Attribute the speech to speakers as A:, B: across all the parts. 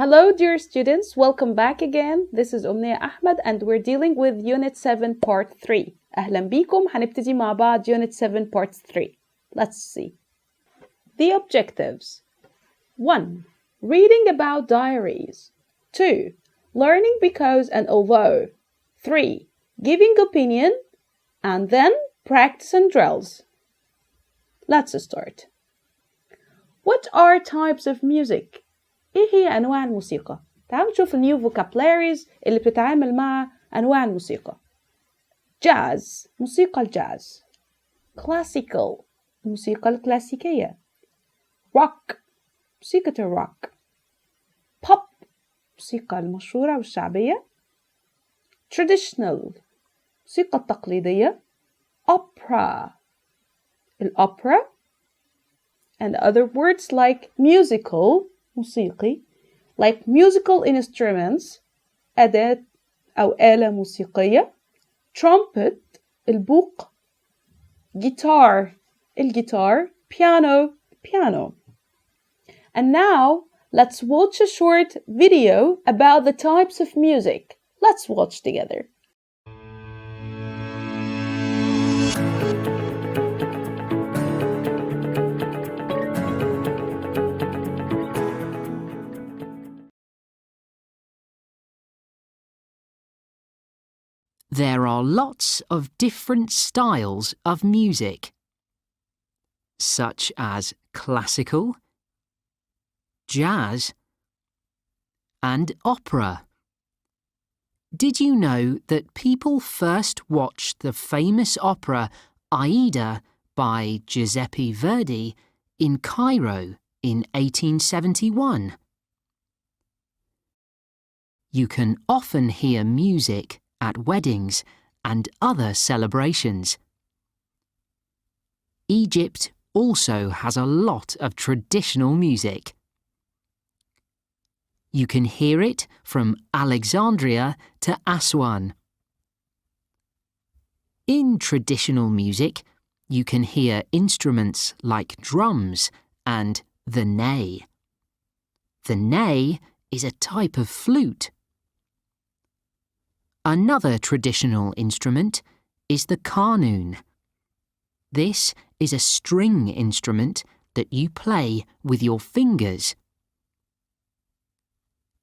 A: Hello, dear students. Welcome back again. This is أمنية أحمد and we're dealing with Unit 7 Part 3. أهلا بيكم. هنبتدي مع بعض Unit 7 Part 3. Let's see. The objectives. 1. Reading about diaries. 2. Learning because and although. 3. Giving opinion. And then practice and drills. Let's start. What are types of music? إيه هي أنواع الموسيقى؟ تعالوا نشوف النيو vocabularies اللي بتتعامل مع أنواع الموسيقى. Jazz موسيقى الجاز. Classical الموسيقى الكلاسيكية. Rock موسيقى الروك. Pop الموسيقى المشهورة والشعبية. Traditional الموسيقى التقليدية. Opera الأوبرا. And other words like musical موسيقي like musical instruments أداة أو آلة موسيقية. Trumpet البوق. Guitar الجيتار. Piano. And now let's watch a short video about the types of music. Let's watch together.
B: There are lots of different styles of music, such as classical, jazz, and opera. Did you know that people first watched the famous opera Aida by Giuseppe Verdi in Cairo in 1871? You can often hear music at weddings and other celebrations. Egypt also has a lot of traditional music. You can hear it from Alexandria to Aswan. In traditional music, you can hear instruments like drums and the ney. The ney is a type of flute. Another traditional instrument is the qanun. This is a string instrument that you play with your fingers.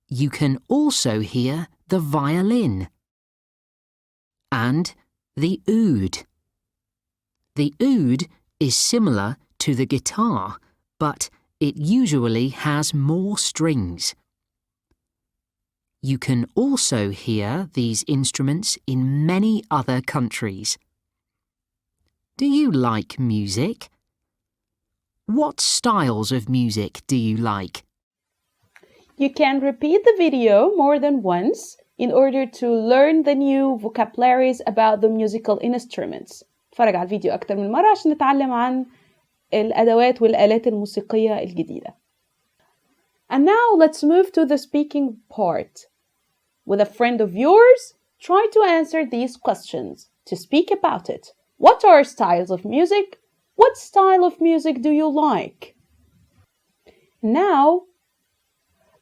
B: You can also hear the violin and the oud. The oud is similar to the guitar, but it usually has more strings. You can also hear these instruments in many other countries. Do you like music? What styles of music do you like?
A: You can repeat the video more than once in order to learn the new vocabularies about the musical instruments. اتفرج على الفيديو أكتر من مرة عشان نتعلم عن الأدوات والآلات الموسيقية الجديدة. And now let's move to the speaking part. With a friend of yours, try to answer these questions to speak about it. What are styles of music? What style of music do you like? Now,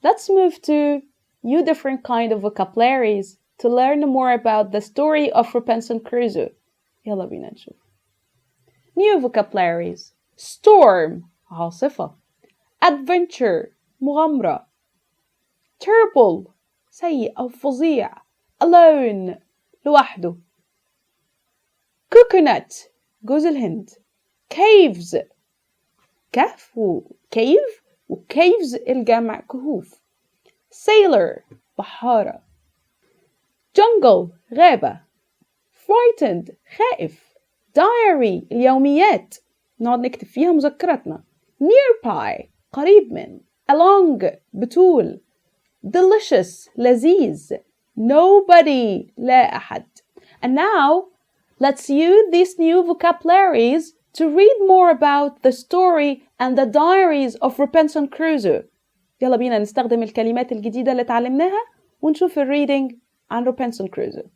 A: let's move to new different kind of vocabularies to learn more about the story of Robinson Crusoe. يلا بينا نشوف. New vocabularies. Storm عاصفة. Adventure مغامرة. Terrible سيء أو فظيع. Alone لوحده. Coconut جوز الهند. Caves كهف وكيف وcaves الجمع كهوف. Sailor بحارة. Jungle غابة. Frightened خائف. Diary اليوميات نقعد نكتب فيها مذكراتنا. Nearby قريب من. Along بطول. Delicious لذيذ. Nobody لا أحد. And now let's use these new vocabularies to read more about the story and the diaries of Robinson Crusoe. يلا بينا نستخدم الكلمات الجديدة اللي تعلمناها ونشوف الريدنج عن Robinson Crusoe.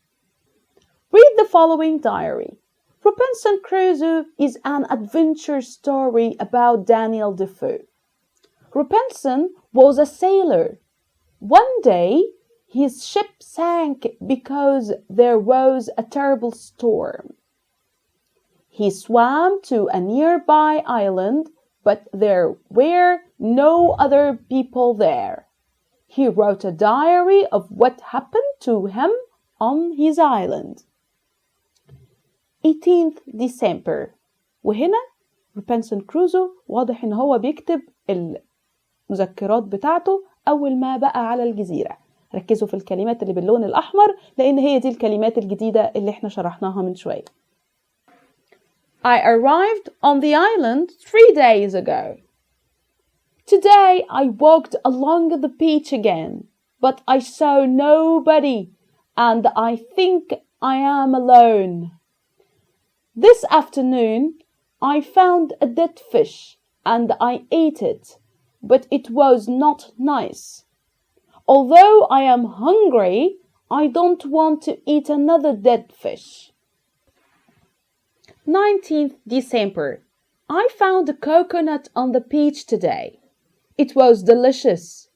A: Read the following diary. Robinson Crusoe is an adventure story about Daniel Defoe. Robinson was a sailor. One day, his ship sank because there was a terrible storm. He swam to a nearby island, but there were no other people there. He wrote a diary of what happened to him on his island. 18th December. وهنا روبنسون كروزو واضح ان هو بيكتب المذكرات بتاعته أول ما بقى على الجزيرة. ركزوا في الكلمات اللي باللون الأحمر لأن هي دي الكلمات الجديدة اللي احنا شرحناها من شوية. I arrived on the island 3 days ago. Today I walked along the beach again, but I saw nobody and I think I am alone. This afternoon I found a dead fish and I ate it, but it was not nice. Although I am hungry, I don't want to eat another dead fish. 19th December. I found a coconut on the beach today. It was delicious.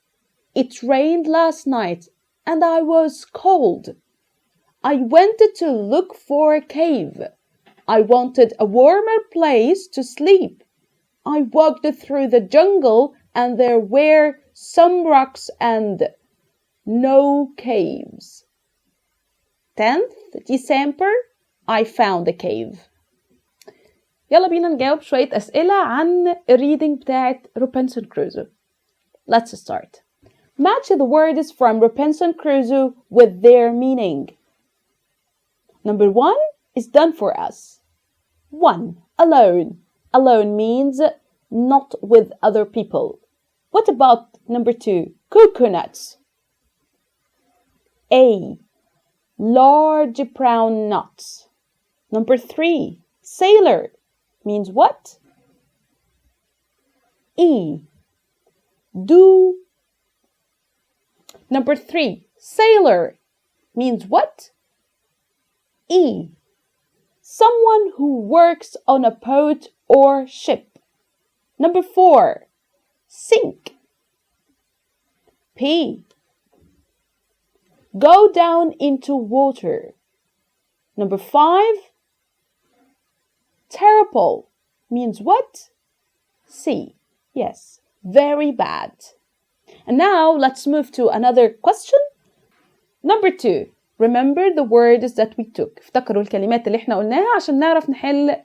A: It rained last night and I was cold. I wanted to look for a cave. I wanted a warmer place to sleep. I walked through the jungle and there were some rocks and no caves. 10th December. I found a cave. يلا بينا نجاوب شوية أسئلة عن الريدنج بتاعت روبنسون كروزو. Let's start. Match the words from Robinson Crusoe with their meaning. Number 1 is done for us. 1. Alone. Alone means not with other people. What about number 2? Coconuts. A. Large brown nuts. Number 3. Sailor means what? E. Do. Number 3. Sailor means what? E. Someone who works on a boat or ship. Number 4. Sink. P. Go down into water. Number 5. Terrible means what? C. Yes, very bad. And now let's move to another question. Number 2. Remember the words that we took. افتكروا الكلمات اللي احنا قلناها عشان نعرف نحل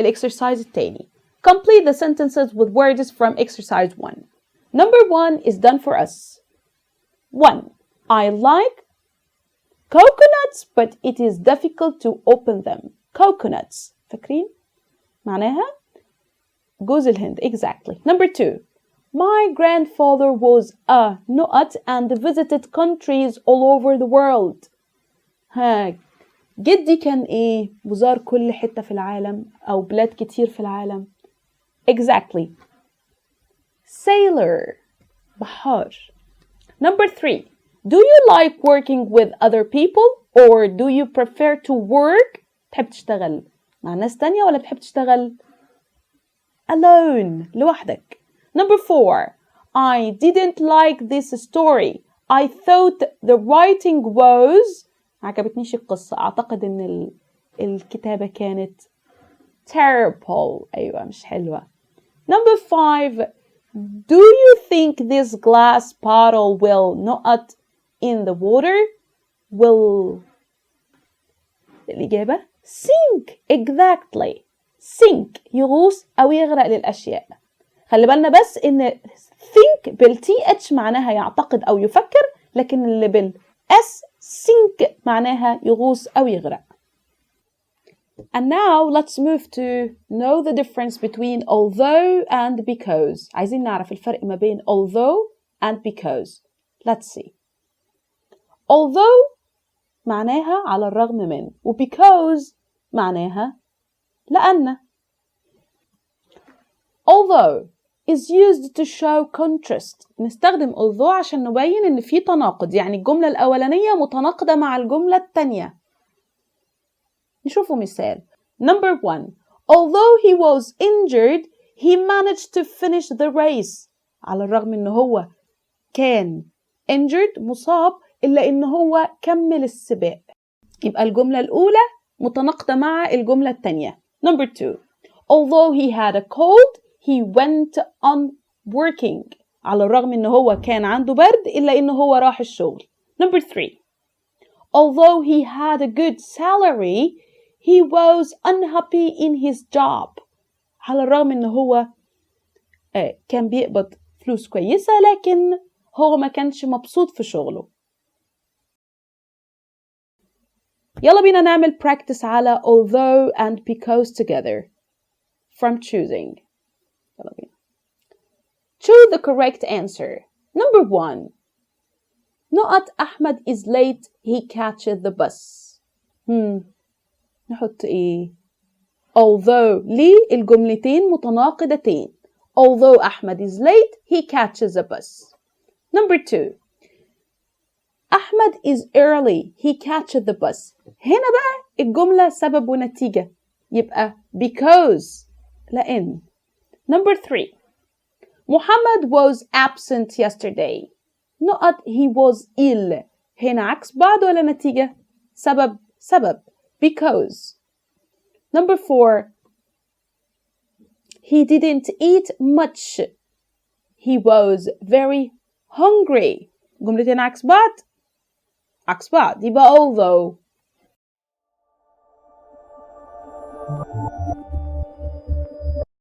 A: الexercise التاني. Complete the sentences with words from exercise 1. Number 1 is done for us. 1. I like coconuts, but it is difficult to open them. Coconuts. فاكرين؟ معناها جوز الهند. Exactly. Number 2. My grandfather was a نقط and visited countries all over the world. ها جدي كان ايه؟ وزار كل حتة في العالم أو بلاد كتير في العالم. Exactly. Sailor. بحار. Number 3. Do you like working with other people or do you prefer to work? تحب تشتغل مع ناس تانية ولا بتحب تشتغل alone لوحدك. Number 4. I didn't like this story. I thought the writing was عجبتنيش القصة. أعتقد إن الكتابة كانت terrible. أيوة مش حلوة. Number 5. Do you think this glass bottle will not in the water? Will الإجابة sink. Exactly. sink يغوص أو يغرق للأشياء. خلي بالنا بس إن think بالTH معناها يعتقد أو يفكر، لكن اللي بالS sink معناها يغوص أو يغرق. And now let's move to know the difference between although and because. عايزين نعرف الفرق ما بين although and because. Let's see. Although معناها على الرغم من، و because معناها لأن. Although is used to show contrast. نستخدم although عشان نبين إن في تناقض، يعني الجملة الأولانية متناقضة مع الجملة التانية. نشوفوا مثال. Number 1. Although he was injured, he managed to finish the race. على الرغم إنه هو كان injured مصاب إلا إن هو كمل السباق. يبقى الجملة الأولى متناقضة مع الجملة الثانية. Number 2. Although he had a cold, he went on working. على الرغم إن هو كان عنده برد إلا إن هو راح الشغل. Number 3. Although he had a good salary, he was unhappy in his job. على الرغم إن هو كان بيقبض فلوس كويسة لكن هو ما كانش مبسوط في شغله. يلا بينا نعمل practice على although and because together from choosing. يلا بينا. Choose the correct answer. Number 1. نقط أحمد is late, he catches the bus. نحط إيه؟ Although ليه الجملتين متناقضتين. Although أحمد is late, he catches a bus. Number 2. أحمد is early, he catches the bus. هنا بقى الجملة سبب ونتيجة. يبقى because لأن. Number 3. Muhammad was absent yesterday. نقط he was ill. هنا عكس بعض ولا نتيجة؟ سبب because. Number 4. He didn't eat much. He was very hungry. جملتين عكس بعض يبقى although.